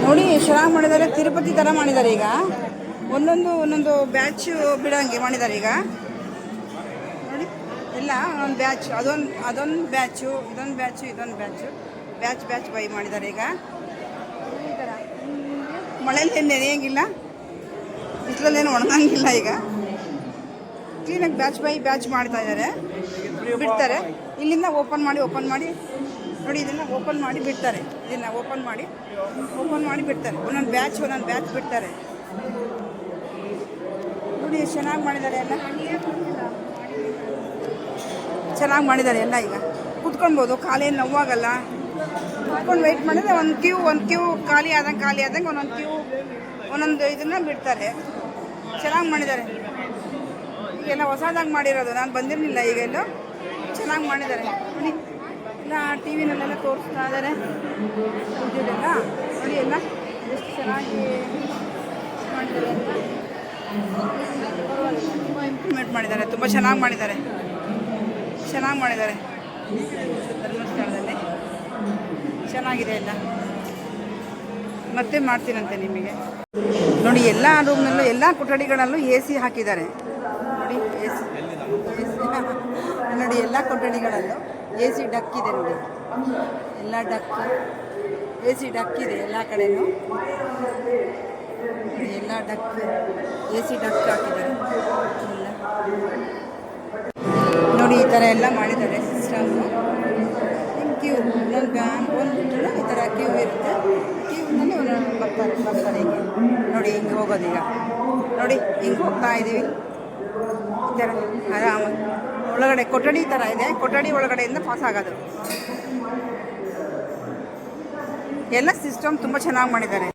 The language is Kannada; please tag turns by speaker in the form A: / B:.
A: ನೋಡಿ ಚೆನ್ನಾಗಿ ಮಾಡಿದ್ದಾರೆ. ತಿರುಪತಿ ಥರ ಮಾಡಿದ್ದಾರೆ. ಈಗ ಒಂದೊಂದು ಬ್ಯಾಚ್ ಬಿಡೋಂಗೆ ಮಾಡಿದ್ದಾರೆ. ಈಗ ನೋಡಿ ಎಲ್ಲ ಒಂದೊಂದು ಬ್ಯಾಚ್, ಅದೊಂದು ಬ್ಯಾಚು, ಇದೊಂದು ಬ್ಯಾಚು ಬ್ಯಾಚ್ ಬೈ ಮಾಡಿದ್ದಾರೆ. ಈಗ ಈ ಥರ ಮಳೆಯಲ್ಲಿ ನೆನೆಯಂಗಿಲ್ಲ, ಬಿಸಿಲಲ್ಲೇನು ಒಣಗಂಗಿಲ್ಲ. ಈಗ ಕ್ಲೀನಾಗಿ ಬ್ಯಾಚ್ ಬೈ ಬ್ಯಾಚ್ ಮಾಡ್ತಾ ಇದ್ದಾರೆ, ಬಿಡ್ತಾರೆ. ಇಲ್ಲಿಂದ ಓಪನ್ ಮಾಡಿ ನೋಡಿ, ಇದನ್ನು ಓಪನ್ ಮಾಡಿ ಬಿಡ್ತಾರೆ. ಇದನ್ನು ಓಪನ್ ಮಾಡಿ ಬಿಡ್ತಾರೆ. ಒಂದೊಂದು ಬ್ಯಾಚ್ ಬಿಡ್ತಾರೆ. ನೋಡಿ ಎಷ್ಟು ಚೆನ್ನಾಗಿ ಮಾಡಿದ್ದಾರೆ. ಎಲ್ಲ ಚೆನ್ನಾಗಿ ಮಾಡಿದ್ದಾರೆ. ಎಲ್ಲ ಈಗ ಕುತ್ಕೊಳ್ಬೋದು, ಕಾಲೇನು ನೋವಾಗಲ್ಲ. ಕುತ್ಕೊಂಡು ವೆಯ್ಟ್ ಮಾಡಿದ್ರೆ ಒಂದು ಕ್ಯೂ ಖಾಲಿ ಆದಂಗೆ ಒಂದೊಂದು ಇದನ್ನು ಬಿಡ್ತಾರೆ. ಚೆನ್ನಾಗಿ ಮಾಡಿದ್ದಾರೆ. ಈಗೆಲ್ಲ ಹೊಸದಾಗಿ ಮಾಡಿರೋದು, ನಾನು ಬಂದಿರಲಿಲ್ಲ. ಈಗೆಲ್ಲೋ ಚೆನ್ನಾಗಿ ಮಾಡಿದ್ದಾರೆ. ನೋಡಿ ಎಲ್ಲ ಟಿ ವಿನಲ್ಲೆಲ್ಲ ತೋರಿಸ್ತಾ ಇದ್ದಾರೆ. ಇದೆಲ್ಲ ನೋಡಿ, ಎಲ್ಲ ಎಷ್ಟು ಚೆನ್ನಾಗಿ ಮಾಡಿದ್ದಾರೆ ಅಂತ. ತುಂಬ ಇಂಪ್ರೂವ್ಮೆಂಟ್ ಮಾಡಿದ್ದಾರೆ, ತುಂಬ ಚೆನ್ನಾಗಿ ಮಾಡಿದ್ದಾರೆ. ಧರ್ಮಸ್ಥಳದಲ್ಲಿ ಚೆನ್ನಾಗಿದೆ. ಎಲ್ಲ ಮತ್ತೆ ಮಾಡ್ತೀನಂತೆ ನಿಮಗೆ. ನೋಡಿ ಎಲ್ಲ ರೂಮ್ನಲ್ಲೂ, ಎಲ್ಲ ಕೊಠಡಿಗಳಲ್ಲೂ AC ಹಾಕಿದ್ದಾರೆ. ನೋಡಿ AC ನೋಡಿ, ಎಲ್ಲ ಕೊಠಡಿಗಳಲ್ಲೂ AC ಡಕ್ ಇದೆ. ನೋಡಿ ಎಲ್ಲ AC ಡಕ್ ಇದೆ ಎಲ್ಲ ಕಡೆನೂ. ಎಲ್ಲ AC ಡಕ್ ಹಾಕಿದ್ದಾರೆ. ನೋಡಿ ಈ ಥರ ಎಲ್ಲ ಮಾಡಿದ್ದಾರೆ ಸಿಸ್ಟಮು. ಕ್ಯೂ ಒಂದು ಈ ಥರ ಕ್ಯೂ ಇರುತ್ತೆ. ಕ್ಯೂನಲ್ಲಿ ಒಂದೊಂದು ಬರ್ತಾರೆ ಹಿಂಗೆ. ನೋಡಿ ಹಿಂಗೆ ಹೋಗೋದೀಗ. ನೋಡಿ ಹಿಂಗೆ ಹೋಗ್ತಾ ಇದ್ದೀವಿ. ಈ ಥರ ಆರಾಮ ಒಳಗಡೆ ಕೊಠಡಿ ಥರ ಇದೆ. ಕೊಠಡಿ ಒಳಗಡೆಯಿಂದ ಪಾಸ್ ಆಗೋದು. ಎಲ್ಲ ಸಿಸ್ಟಮ್ ತುಂಬ ಚೆನ್ನಾಗಿ ಮಾಡಿದ್ದಾರೆ.